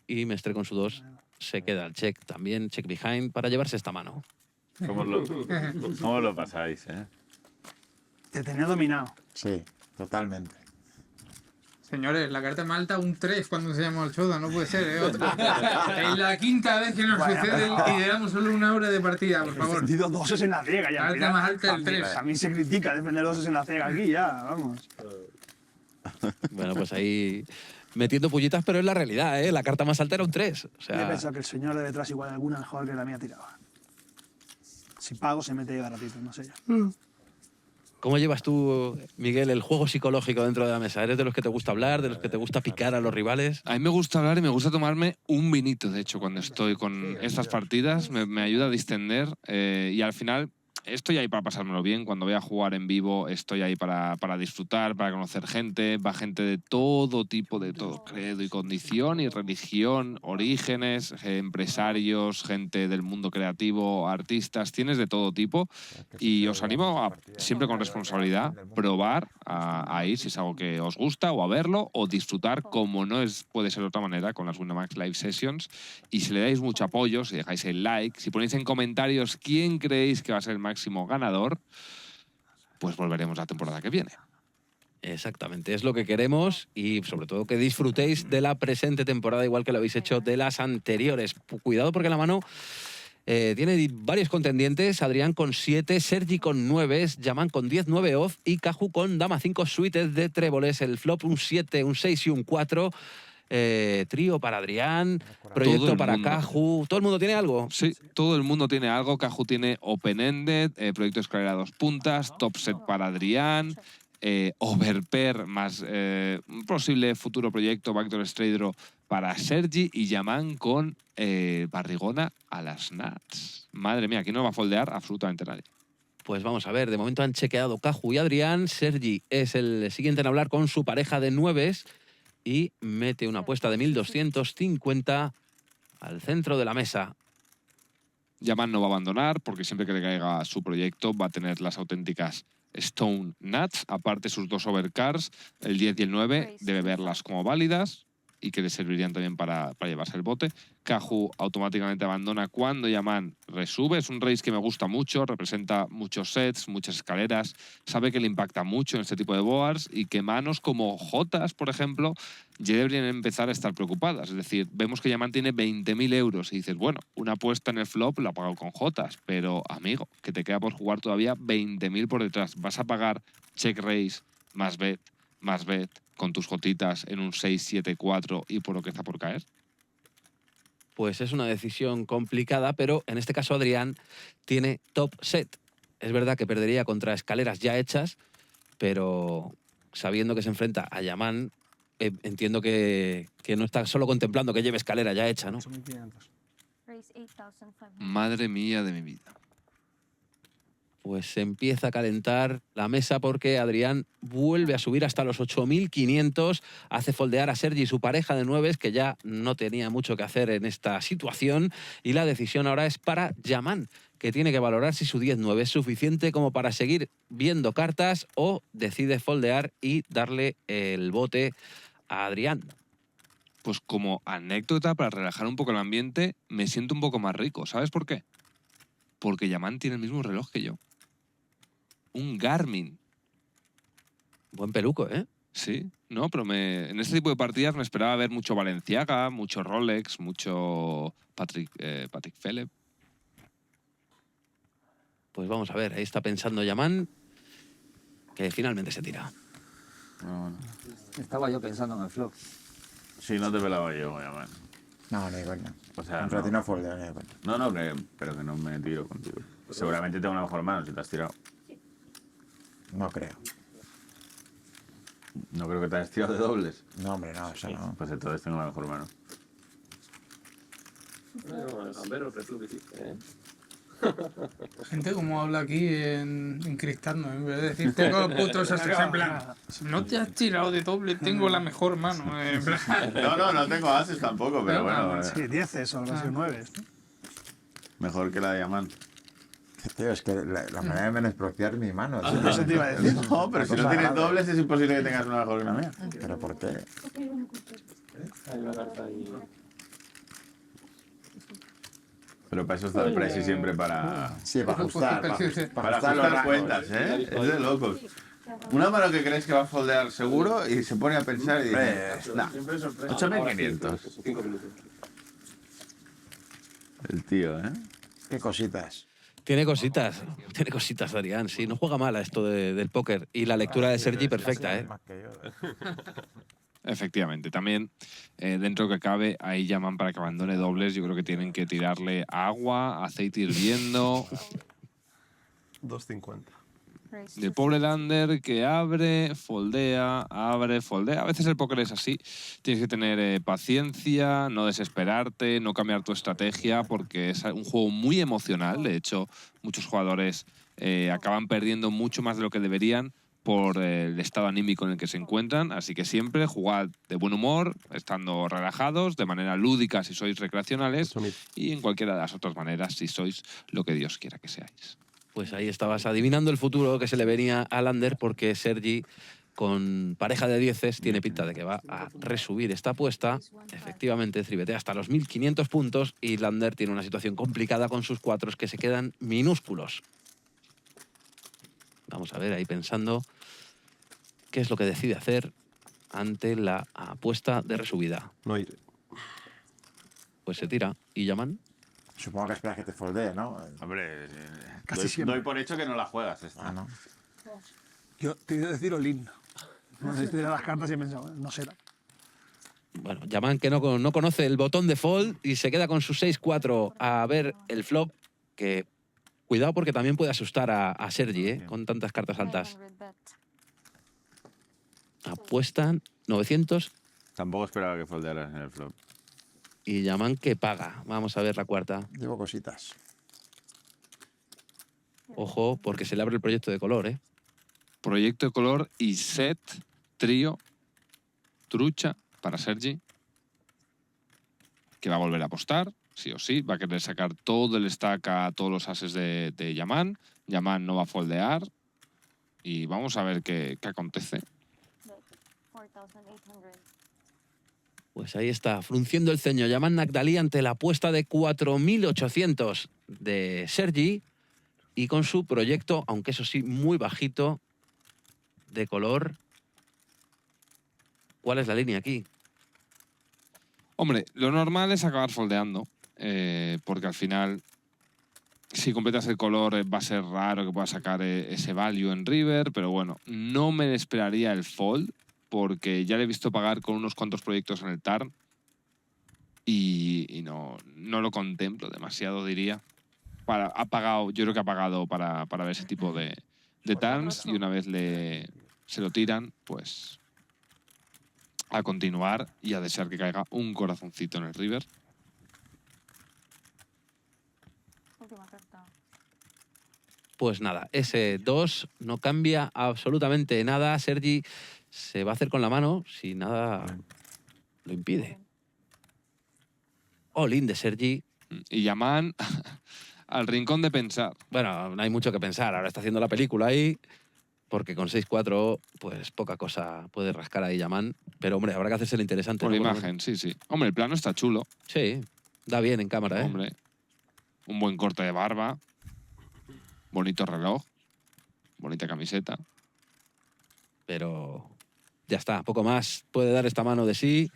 y Mestre con su 2 se queda al check también, check behind, para llevarse esta mano. ¿Cómo lo pasáis, eh? Te tenía dominado. Sí, totalmente. Señores, la carta Malta un 3 cuando se llama el Choda, no puede ser, ¿eh? Es la quinta vez que nos sucede y le damos solo una hora de partida, por He favor. defendido doses en la ciega ya. Carta más alta del 3. A mí se critica defender doses en la ciega aquí ya, vamos. Bueno, pues ahí metiendo pullitas, pero es la realidad, ¿eh? La carta más alta era un 3. O Yo he sea, pensado que el señor de detrás igual alguna mejor que la mía tiraba. Si pago se mete baratito, no sé yo. ¿cómo llevas tú, Miguel, el juego psicológico dentro de la mesa? ¿Eres de los que te gusta hablar, de los que te gusta picar a los rivales? A mí me gusta hablar y me gusta tomarme un vinito, de hecho, cuando estoy con estas partidas. Me ayuda a distender y al final estoy ahí para pasármelo bien. Cuando voy a jugar en vivo estoy ahí para disfrutar, para conocer gente. Va gente de todo tipo, de todo credo y condición y religión, orígenes, empresarios, gente del mundo creativo, artistas. Tienes de todo tipo y os animo a, siempre con responsabilidad, probar a ir si es algo que os gusta o a verlo o disfrutar como no puede ser de otra manera con las Winamax Live Sessions. Y si le dais mucho apoyo, si dejáis el like, si ponéis en comentarios quién creéis que va a ser el máximo ganador, pues volveremos la temporada que viene. Exactamente, es lo que queremos y sobre todo que disfrutéis de la presente temporada igual que lo habéis hecho de las anteriores. Cuidado porque la mano tiene varios contendientes, Adrián con 7, Sergi con 9, Yaman con 10, 9 off y Caju con dama 5 suites de tréboles, el flop un 7, un 6 y un 4. Trío para Adrián, proyecto para Caju. ¿Todo el mundo tiene algo? Sí, todo el mundo tiene algo. Caju tiene open-ended, proyecto escalera 2 puntas, top set para Adrián, overpair más un posible futuro proyecto backdoor straight draw para Sergi y Yaman con barrigona a las nuts. Madre mía, aquí no va a foldear absolutamente nadie. Pues vamos a ver, de momento han chequeado Caju y Adrián. Sergi es el siguiente en hablar con su pareja de 9 y mete una apuesta de 1250 al centro de la mesa. Yaman no va a abandonar porque siempre que le caiga su proyecto va a tener las auténticas Stone Nuts, aparte sus 2 overcars, el 10 y el 9, debe verlas como válidas y que le servirían también para llevarse el bote. Caju automáticamente abandona cuando Yaman resube. Es un race que me gusta mucho, representa muchos sets, muchas escaleras, sabe que le impacta mucho en este tipo de boards y que manos como Jotas, por ejemplo, ya deberían empezar a estar preocupadas. Es decir, vemos que Yaman tiene 20.000 euros y dices, bueno, una apuesta en el flop la ha pagado con Jotas, pero amigo, que te queda por jugar todavía 20.000 por detrás. Vas a pagar check raise, más bet, con tus jotitas en un 6-7-4 y por lo que está por caer. Pues es una decisión complicada, pero en este caso Adrián tiene top set. Es verdad que perdería contra escaleras ya hechas, pero sabiendo que se enfrenta a Yaman, entiendo que no está solo contemplando que lleve escalera ya hecha, ¿no? 8.500. Raise 8,500. Madre mía de mi vida. Pues se empieza a calentar la mesa porque Adrián vuelve a subir hasta los 8.500, hace foldear a Sergi, su pareja de nueves, que ya no tenía mucho que hacer en esta situación, y la decisión ahora es para Yaman, que tiene que valorar si su 10-9 es suficiente como para seguir viendo cartas o decide foldear y darle el bote a Adrián. Pues como anécdota, para relajar un poco el ambiente, me siento un poco más rico. ¿Sabes por qué? Porque Yaman tiene el mismo reloj que yo. Un Garmin. Buen peluco, ¿eh? Sí, no, pero en este tipo de partidas me esperaba ver mucho Balenciaga, mucho Rolex, mucho Patrick Philippe. Pues vamos a ver, ahí está pensando Yaman, que finalmente se tira. No, Estaba yo pensando en el flop. sí, no te pelaba yo, man. No, ni coña. O sea, Contra ti no no, foldeo, ni de coña. no, pero que no me tiro contigo. Seguramente tengo una mejor mano si te has tirado. No creo. No creo que te hayas tirado de dobles. No, hombre, no, eso no. Pues entonces tengo la mejor mano. Gente como habla aquí en Cristal, ¿no? En vez de decir, tengo putos ases, en plan, no te has tirado de doble, tengo la mejor mano. En plan, No tengo ases tampoco, pero bueno. Sí, 10 o algo así, 9. Mejor que la de Yaman. Tío, es que la manera de menospreciar mi mano. tío. Eso te iba a decir. No, pero si no tienes dobles es imposible que tengas una mejor que una mía. ¿Pero por qué? Pero para eso está el presi siempre para Sí, para ajustar. Para ajustar los rangos. cuentas, ¿eh? Es de locos. Una mano que crees que va a foldear seguro y se pone a pensar y dice, nah, 8.500. El tío, ¿eh? Qué cositas. Tiene cositas, Adrián, sí, no juega mal a esto del póker. Y la lectura de Sergi perfecta, ¿eh? Más que yo. Efectivamente, también dentro que cabe, ahí llaman para que abandone dobles. Yo creo que tienen que tirarle agua, aceite hirviendo. 2.50. El pobre lander que abre, foldea. A veces el póker es así. Tienes que tener paciencia, no desesperarte, no cambiar tu estrategia, porque es un juego muy emocional. De hecho, muchos jugadores acaban perdiendo mucho más de lo que deberían por el estado anímico en el que se encuentran. Así que siempre jugad de buen humor, estando relajados, de manera lúdica si sois recreacionales, y en cualquiera de las otras maneras si sois lo que Dios quiera que seáis. Pues ahí estabas adivinando el futuro que se le venía a Lander, porque Sergi, con pareja de 10, tiene pinta de que va a resubir esta apuesta. Efectivamente, tribetea hasta los 1.500 puntos y Lander tiene una situación complicada con sus 4 que se quedan minúsculos. Vamos a ver, ahí pensando qué es lo que decide hacer ante la apuesta de resubida. No ir. Pues se tira. ¿Y Yaman? Supongo que esperas que te foldee, ¿no? Hombre, Casi siempre. doy por hecho que no la juegas esta. Ah, no. Yo te iba a decir Olin. No sé si te las cartas y he pensado, no será. Bueno, Yaman que no conoce el botón de fold y se queda con su 6-4 a ver el flop, que cuidado porque también puede asustar a Sergi, ¿eh? Con tantas cartas altas. Apuestan 900 Tampoco esperaba que foldearas en el flop. y Yaman que paga. Vamos a ver la cuarta. Digo cositas. Ojo, porque se le abre el proyecto de color, ¿eh? Proyecto de color y set, trío, trucha para Sergi, que va a volver a apostar, sí o sí. Va a querer sacar todo el stack a todos los ases de Yaman. Yaman no va a foldear. Y vamos a ver qué acontece. Pues ahí está, frunciendo el ceño Yaman Nagdali ante la apuesta de 4.800 de Sergi y con su proyecto, aunque eso sí, muy bajito, de color. ¿Cuál es la línea aquí? Hombre, lo normal es acabar foldeando, porque al final, si completas el color, va a ser raro que puedas sacar ese value en river, pero bueno, no me esperaría el fold, porque ya le he visto pagar con unos cuantos proyectos en el TARN y no lo contemplo demasiado, diría. Yo creo que ha pagado para ver ese tipo de TARNs, y una vez se lo tiran, pues a continuar y a desear que caiga un corazoncito en el river. Pues nada, ese 2 no cambia absolutamente nada. Sergi se va a hacer con la mano si nada lo impide. All-in de Sergi. Y Yaman al rincón de pensar. Bueno, no hay mucho que pensar. Ahora está haciendo la película ahí, porque con 6-4, pues poca cosa puede rascar ahí Yaman. Pero, hombre, habrá que hacerse lo interesante. Por ¿no? imagen, sí, sí. Hombre, el plano está chulo. Sí, da bien en cámara, ¿eh? Hombre, un buen corte de barba, bonito reloj, bonita camiseta. Pero ya está, poco más puede dar esta mano de sí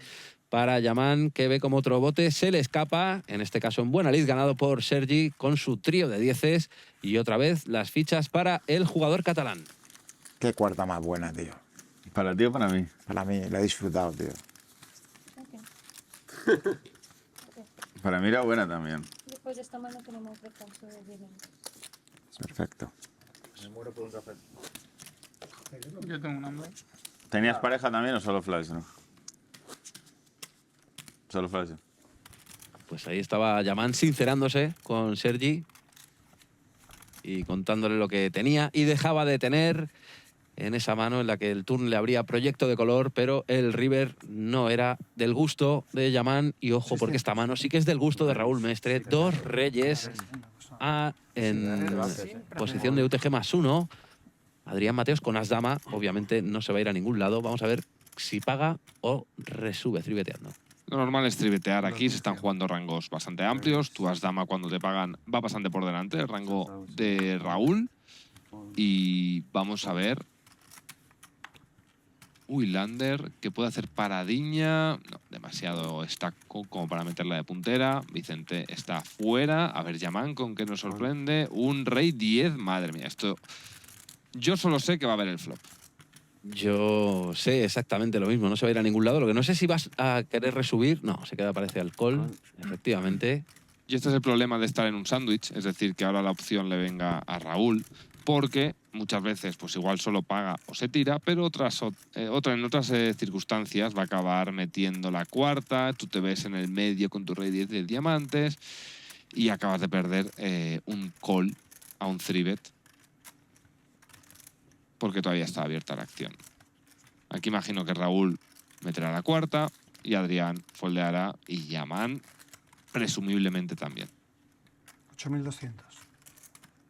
para Yaman, que ve como otro bote se le escapa, en este caso en buena lid, ganado por Sergi con su trío de 10. Y otra vez las fichas para el jugador catalán. Qué cuarta más buena, tío. ¿Para ti o para mí? Para mí, la he disfrutado, tío. Para mí era buena también. Después de esta mano tenemos descanso de 10 minutos. Perfecto. Yo tengo un hambre. ¿Tenías pareja también o solo Flash, no? Solo Flash. Pues ahí estaba Yaman sincerándose con Sergi y contándole lo que tenía y dejaba de tener en esa mano en la que el turn le abría proyecto de color, pero el river no era del gusto de Yaman. Y ojo, porque esta mano sí que es del gusto de Raúl Mestre. 2 reyes en posición de UTG +1. Adrián Mateos con as-dama, obviamente no se va a ir a ningún lado. Vamos a ver si paga o resube tribeteando. Lo normal es tribetear. Aquí se están jugando rangos bastante amplios. Tu as-dama, cuando te pagan, va bastante por delante el rango de Raúl. Y vamos a ver. Uy, Lander, que puede hacer paradiña. No, demasiado estaco como para meterla de puntera. Vicente está fuera. A ver, Yaman, ¿con qué nos sorprende? Un rey 10. Madre mía, esto... Yo solo sé que va a haber el flop. Yo sé exactamente lo mismo, no se va a ir a ningún lado. Lo que no sé si vas a querer resubir. No, se queda, parece, alcohol, efectivamente. Y este es el problema de estar en un sándwich, es decir, que ahora la opción le venga a Raúl, porque muchas veces pues igual solo paga o se tira, pero en otras circunstancias va a acabar metiendo la cuarta, tú te ves en el medio con tu rey 10 de diamantes y acabas de perder un call a un 3-bet porque todavía está abierta la acción. Aquí imagino que Raúl meterá la cuarta y Adrián foldeará y Yaman presumiblemente también. 8200.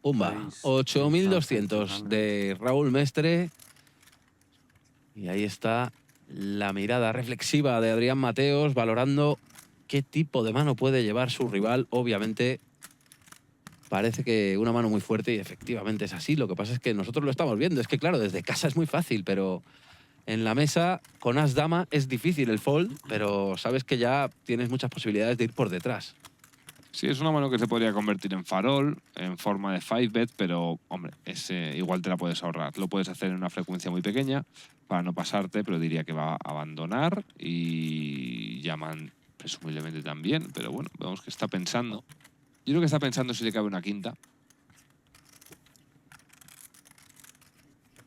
Pumba, 8.200 de Raúl Mestre. Y ahí está la mirada reflexiva de Adrián Mateos, valorando qué tipo de mano puede llevar su rival. Obviamente parece que una mano muy fuerte y efectivamente es así. Lo que pasa es que nosotros lo estamos viendo. Es que claro, desde casa es muy fácil, pero en la mesa con as-dama es difícil el fold, pero sabes que ya tienes muchas posibilidades de ir por detrás. Sí, es una mano que se podría convertir en farol, en forma de 5-bet, pero, hombre, igual te la puedes ahorrar. Lo puedes hacer en una frecuencia muy pequeña para no pasarte, pero diría que va a abandonar y Yaman presumiblemente también, pero bueno, vemos que está pensando. Yo creo que está pensando si le cabe una quinta.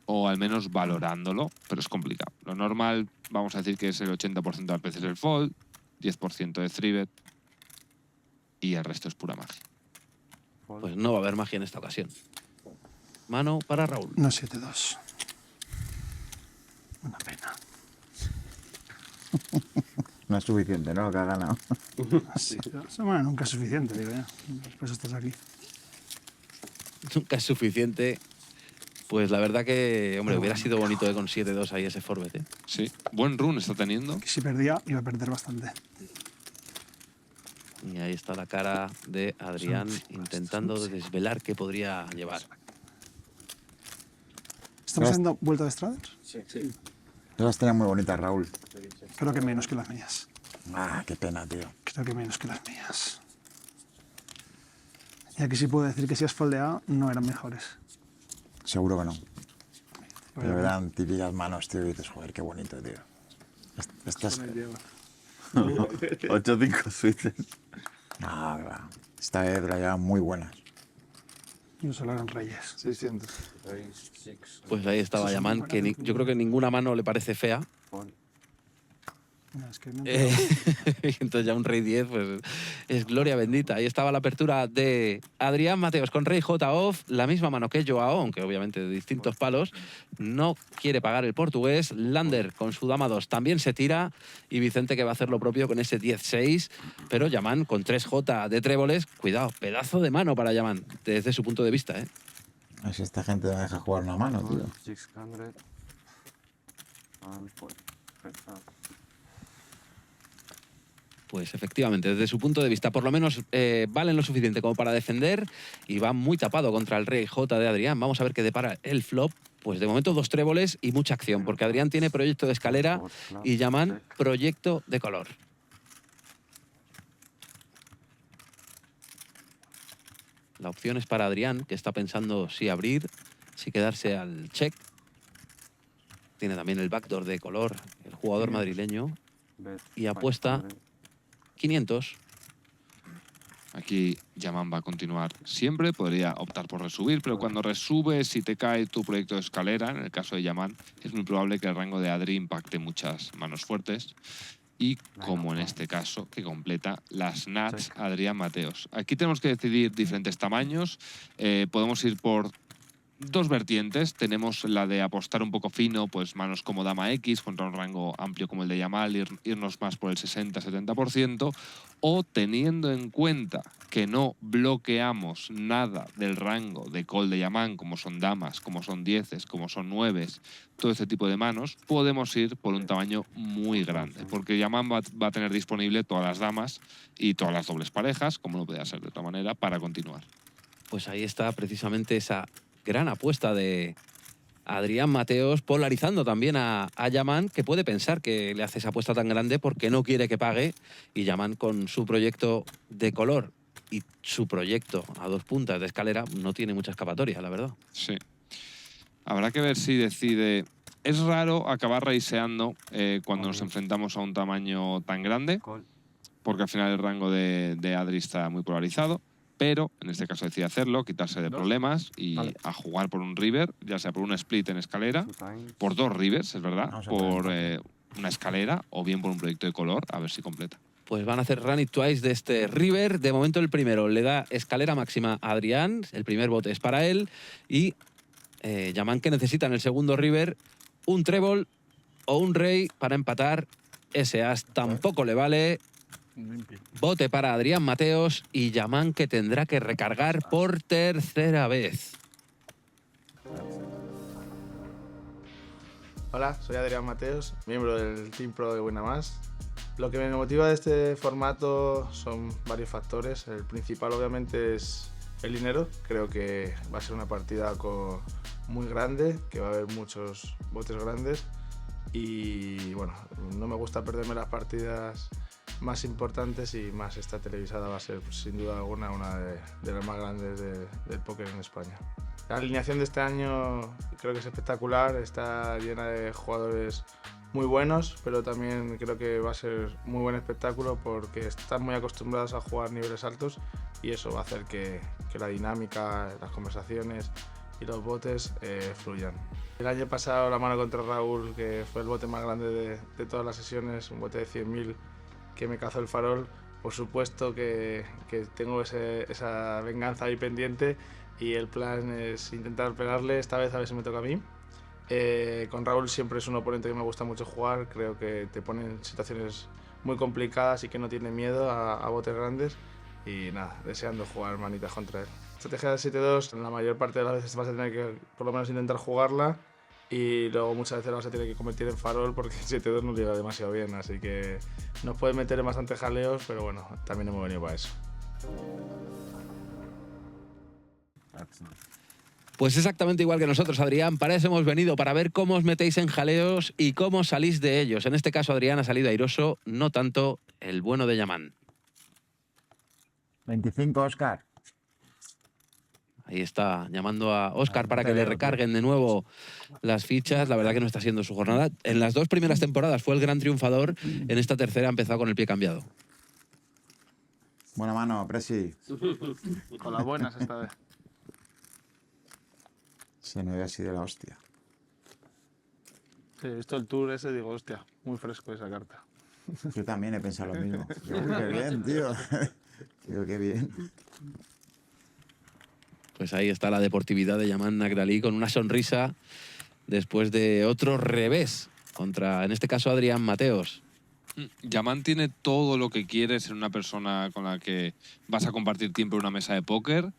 O al menos valorándolo, pero es complicado. Lo normal, vamos a decir que es el 80% de las veces el fold, 10% de 3-bet, y el resto es pura magia. Pues no va a haber magia en esta ocasión. Mano para Raúl. No 7-2. Una pena. No es suficiente, ¿no? Lo que ha ganado. Sí, bueno, nunca es suficiente, digo ya. Después estás aquí. Nunca es suficiente. Pues la verdad que, hombre, hubiera sido bonito con 7-2 ahí ese forbet, ¿eh? Sí, buen run está teniendo. Que si perdía, iba a perder bastante. Y ahí está la cara de Adrián intentando desvelar qué podría llevar. ¿Estamos haciendo vuelta de estradas? Esas tenían muy bonitas, Raúl. Creo que menos que las mías. Ah, qué pena, tío. Creo que menos que las mías. Y aquí sí puedo decir que si has foldeado, no eran mejores. Seguro que no. Pero eran típicas manos, tío, y dices, joder, qué bonito, tío. Estas... 8-5 suites. No, claro. Esta vez la llevan muy buenas. No solo eran reyes. 600. Pues ahí estaba Yaman, que yo creo que ninguna mano le parece fea. No, es que no Y entonces ya un rey 10, pues es gloria bendita. Ahí estaba la apertura de Adrián Mateos con rey J off, la misma mano que Joao, aunque obviamente de distintos palos. No quiere pagar el portugués. Lander con su dama 2 también se tira. Y Vicente que va a hacer lo propio con ese 10-6. Pero Yaman con 3J de tréboles. Cuidado, pedazo de mano para Yaman, desde su punto de vista, ¿eh? A ver si esta gente me deja jugar una mano, tío. Pues efectivamente, desde su punto de vista, por lo menos valen lo suficiente como para defender y va muy tapado contra el rey J de Adrián. Vamos a ver qué depara el flop. Pues de momento 2 tréboles y mucha acción, porque Adrián tiene proyecto de escalera y Yaman proyecto de color. La opción es para Adrián, que está pensando si abrir, si quedarse al check. Tiene también el backdoor de color, el jugador madrileño, y apuesta 500. Aquí Yaman va a continuar siempre, podría optar por resubir, pero cuando resubes, si te cae tu proyecto de escalera, en el caso de Yaman, es muy probable que el rango de Adri impacte muchas manos fuertes. Y como en este caso, que completa las Nats Adrián Mateos. Aquí tenemos que decidir diferentes tamaños. Podemos ir por 2 vertientes. Tenemos la de apostar un poco fino, pues manos como dama X contra un rango amplio como el de Yamal, irnos más por el 60-70%, o teniendo en cuenta que no bloqueamos nada del rango de call de Yaman, como son damas, como son 10s, como son 9s, todo este tipo de manos, podemos ir por un tamaño muy grande, porque Yaman va a tener disponible todas las damas y todas las dobles parejas, como no podía ser de otra manera, para continuar. Pues ahí está precisamente esa gran apuesta de Adrián Mateos, polarizando también a Yaman, que puede pensar que le hace esa apuesta tan grande porque no quiere que pague, y Yaman con su proyecto de color y su proyecto a 2 puntas de escalera no tiene mucha escapatoria, la verdad. Sí. Habrá que ver si decide... Es raro acabar raiseando cuando nos enfrentamos a un tamaño tan grande, porque al final el rango de Adri está muy polarizado, pero en este caso decide hacerlo, quitarse de problemas y a jugar por un river, ya sea por un split en escalera, por 2 rivers, es verdad, por una escalera o bien por un proyecto de color, a ver si completa. Pues van a hacer run it twice de este river. De momento el primero le da escalera máxima a Adrián, el primer bote es para él, y Yaman que necesita en el segundo river un trébol o un rey para empatar. Ese as tampoco le vale. Bote para Adrián Mateos y Yaman que tendrá que recargar por tercera vez. Hola, soy Adrián Mateos, miembro del Team Pro de Winamás. Lo que me motiva de este formato son varios factores. El principal obviamente es el dinero. Creo que va a ser una partida muy grande, que va a haber muchos botes grandes. Y bueno, no me gusta perderme las partidas más importantes, y más esta televisada va a ser sin duda alguna una de las más grandes del póker en España. La alineación de este año creo que es espectacular, está llena de jugadores muy buenos, pero también creo que va a ser muy buen espectáculo porque están muy acostumbrados a jugar niveles altos, y eso va a hacer que la dinámica, las conversaciones y los botes fluyan. El año pasado la mano contra Raúl, que fue el bote más grande de todas las sesiones, un bote de 100.000 que me cazó el farol, por supuesto que tengo esa venganza ahí pendiente, y el plan es intentar pegarle esta vez, a ver si me toca a mí. Con Raúl siempre es un oponente que me gusta mucho jugar, creo que te pone en situaciones muy complicadas y que no tiene miedo a botes grandes, y nada, deseando jugar manitas contra él. Estrategia de 7-2, la mayor parte de las veces vas a tener que por lo menos intentar jugarla, y luego muchas veces la vas a tener que convertir en farol porque 7-2 no llega demasiado bien, así que nos puede meter en bastante jaleos, pero bueno, también hemos venido para eso. Pues exactamente igual que nosotros, Adrián. Para eso hemos venido, para ver cómo os metéis en jaleos y cómo salís de ellos. En este caso, Adrián ha salido airoso, no tanto el bueno de Yaman. 25, Óscar. Ahí está, llamando a Óscar para que le recarguen de nuevo las fichas. La verdad que no está siendo su jornada. En las 2 primeras temporadas fue el gran triunfador. En esta tercera ha empezado con el pie cambiado. Buena mano, Presi. Con las buenas esta vez. Se me ve así de la hostia. Sí, he visto el tour ese y digo, hostia, muy fresco esa carta. Yo también he pensado lo mismo. Digo, uy, qué bien, tío. Digo, qué bien. Pues ahí está la deportividad de Yaman Nagdali con una sonrisa después de otro revés contra, en este caso, Adrián Mateos. Yaman tiene todo lo que quiere, ser una persona con la que vas a compartir tiempo en una mesa de póker,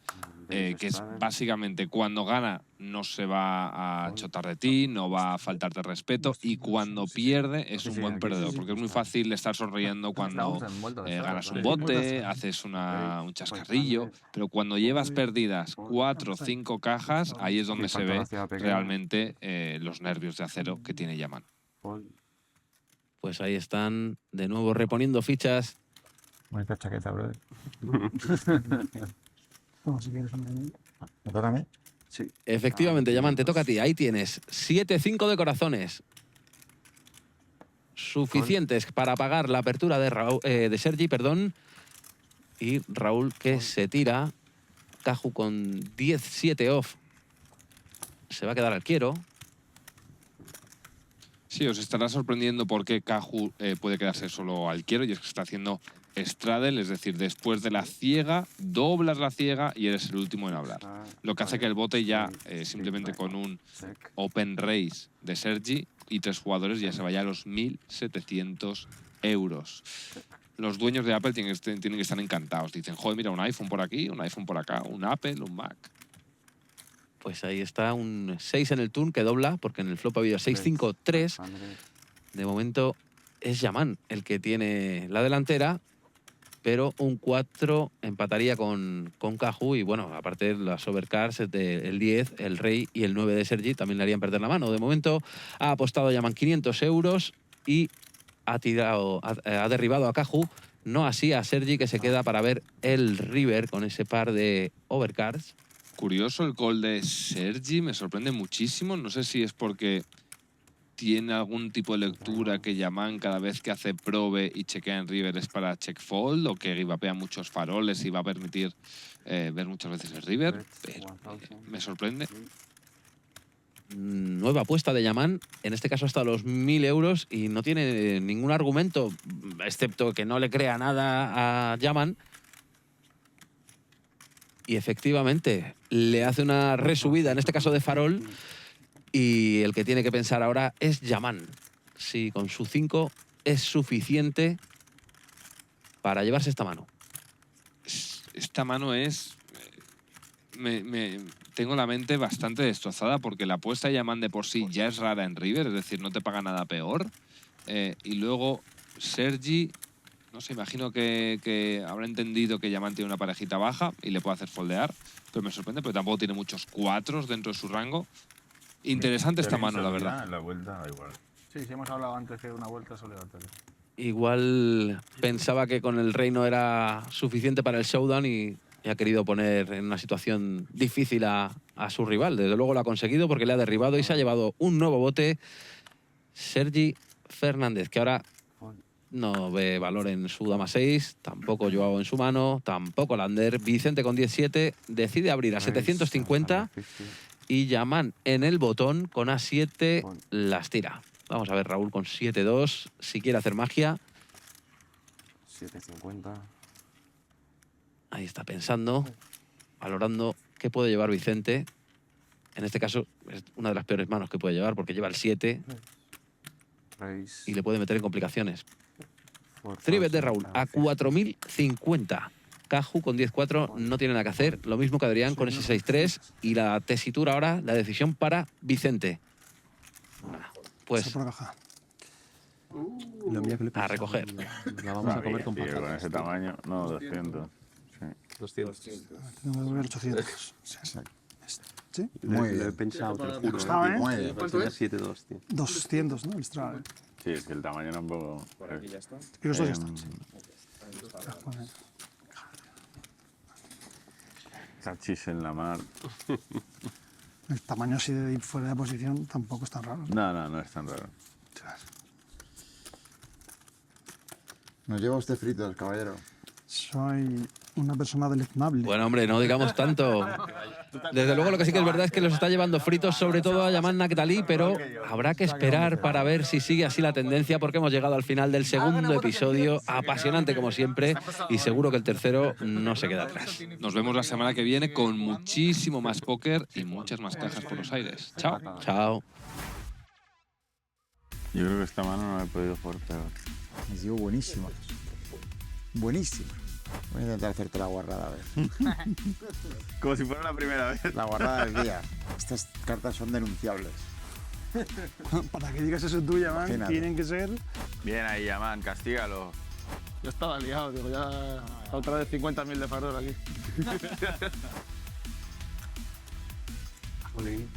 que es básicamente cuando gana no se va a chotar de ti, no va a faltarte respeto, y cuando pierde es un buen perdedor, porque es muy fácil estar sonriendo cuando ganas un bote, haces un chascarrillo, pero cuando llevas perdidas 4 o 5 cajas, ahí es donde se ve realmente los nervios de acero que tiene Yaman. Pues ahí están de nuevo reponiendo fichas. Bonita chaqueta, brother. Bueno, si quieres, hombre. ¿Me toca a mí? Efectivamente, Yaman, te toca a ti. Ahí tienes 7-5 de corazones. Suficientes para pagar la apertura de Sergi, perdón. Y Raúl que se tira. Caju con 10-7 off. Se va a quedar al quiero. Sí, os estará sorprendiendo por qué Caju puede quedarse solo al quiero, y es que está haciendo straddle, es decir, después de la ciega, doblas la ciega y eres el último en hablar. Lo que hace que el bote ya, simplemente con un open raise de Sergi y 3 jugadores, ya se vaya a los 1.700 euros. Los dueños de Apple tienen que estar encantados. Dicen, joder, mira, un iPhone por aquí, un iPhone por acá, un Apple, un Mac. Pues ahí está un 6 en el turn que dobla, porque en el flop ha habido 6-5-3. De momento es Yaman el que tiene la delantera, pero un 4 empataría con Caju. Y bueno, aparte las overcards, el 10, el rey y el 9 de Sergi también le harían perder la mano. De momento ha apostado Yaman 500 euros y ha derribado a Caju. No así a Sergi, que se queda para ver el river con ese par de overcards. Curioso el call de Sergi, me sorprende muchísimo. No sé si es porque tiene algún tipo de lectura que Yaman cada vez que hace probe y chequea en river es para check fold, o que rivapea muchos faroles y va a permitir ver muchas veces el river. Pero me sorprende. Nueva apuesta de Yaman, en este caso hasta los 1.000 euros, y no tiene ningún argumento, excepto que no le crea nada a Yaman. Y efectivamente, le hace una resubida, en este caso de farol, y el que tiene que pensar ahora es Yaman. Si con su 5 es suficiente para llevarse esta mano. Esta mano es... tengo la mente bastante destrozada, porque la apuesta de Yaman de por sí ya es rara en river, es decir, no te paga nada peor. Y luego Sergi... No sé, imagino que habrá entendido que Yaman tiene una parejita baja y le puede hacer foldear, pero me sorprende porque tampoco tiene muchos 4 dentro de su rango. Interesante esta mano, la verdad. La vuelta da igual. Sí, hemos hablado antes que una vuelta es obligatoria. Igual pensaba que con el rey no era suficiente para el showdown y ha querido poner en una situación difícil a su rival. Desde luego lo ha conseguido porque le ha derribado y se ha llevado un nuevo bote. Sergi Fernández, que ahora no ve valor en su dama 6, tampoco Joao en su mano, tampoco Lander. Vicente con 17 decide abrir a 750 y Yaman en el botón con A7 las tira. Vamos a ver Raúl con 7-2, si quiere hacer magia. 7.50. Ahí está pensando, valorando qué puede llevar Vicente. En este caso es una de las peores manos que puede llevar porque lleva el 7 y le puede meter en complicaciones. Tribet de Raúl a 4.050. Caju con 10-4 no tiene nada que hacer. Lo mismo que Adrián con ese 6-3. Y la tesitura ahora, la decisión para Vicente. Pues a recoger. La vamos a comer con Tío, con patatas. ese tamaño, no, 200. Sí. 200. Tengo que devolver 800. ¿Sí? Muy Lo he bien. pensado, te lo juro. Costaba, ¿eh? Muy bien. ¿Cuánto es? 7.2, tío. 200, ¿no? El Strada. Sí, es que el tamaño tampoco... Y los dos ya están. Sí. Cachis en la mar. El tamaño así de ir fuera de posición tampoco es tan raro. No es tan raro. Nos lleva usted fritos, caballero. Soy una persona deleznable. Bueno, hombre, no digamos tanto. Desde luego lo que sí que es verdad es que los está llevando fritos, sobre todo a Yaman Naktali, pero habrá que esperar para ver si sigue así la tendencia, porque hemos llegado al final del segundo episodio, apasionante como siempre, y seguro que el tercero no se queda atrás. Nos vemos la semana que viene con muchísimo más póker y muchas más cajas por los aires. Chao. Chao. Yo creo que esta mano no la he podido jugar peor. Ha sido buenísima. Buenísima. Voy a intentar hacerte la guarrada, a ver. Como si fuera la primera vez. La guarrada del día. Estas cartas son denunciables. Para que digas eso tuya, man, Imagínate. tienen que ser... Bien ahí, Yaman, castígalo. Yo estaba liado, digo, ya otra vez 50.000 de farol aquí. Jolín.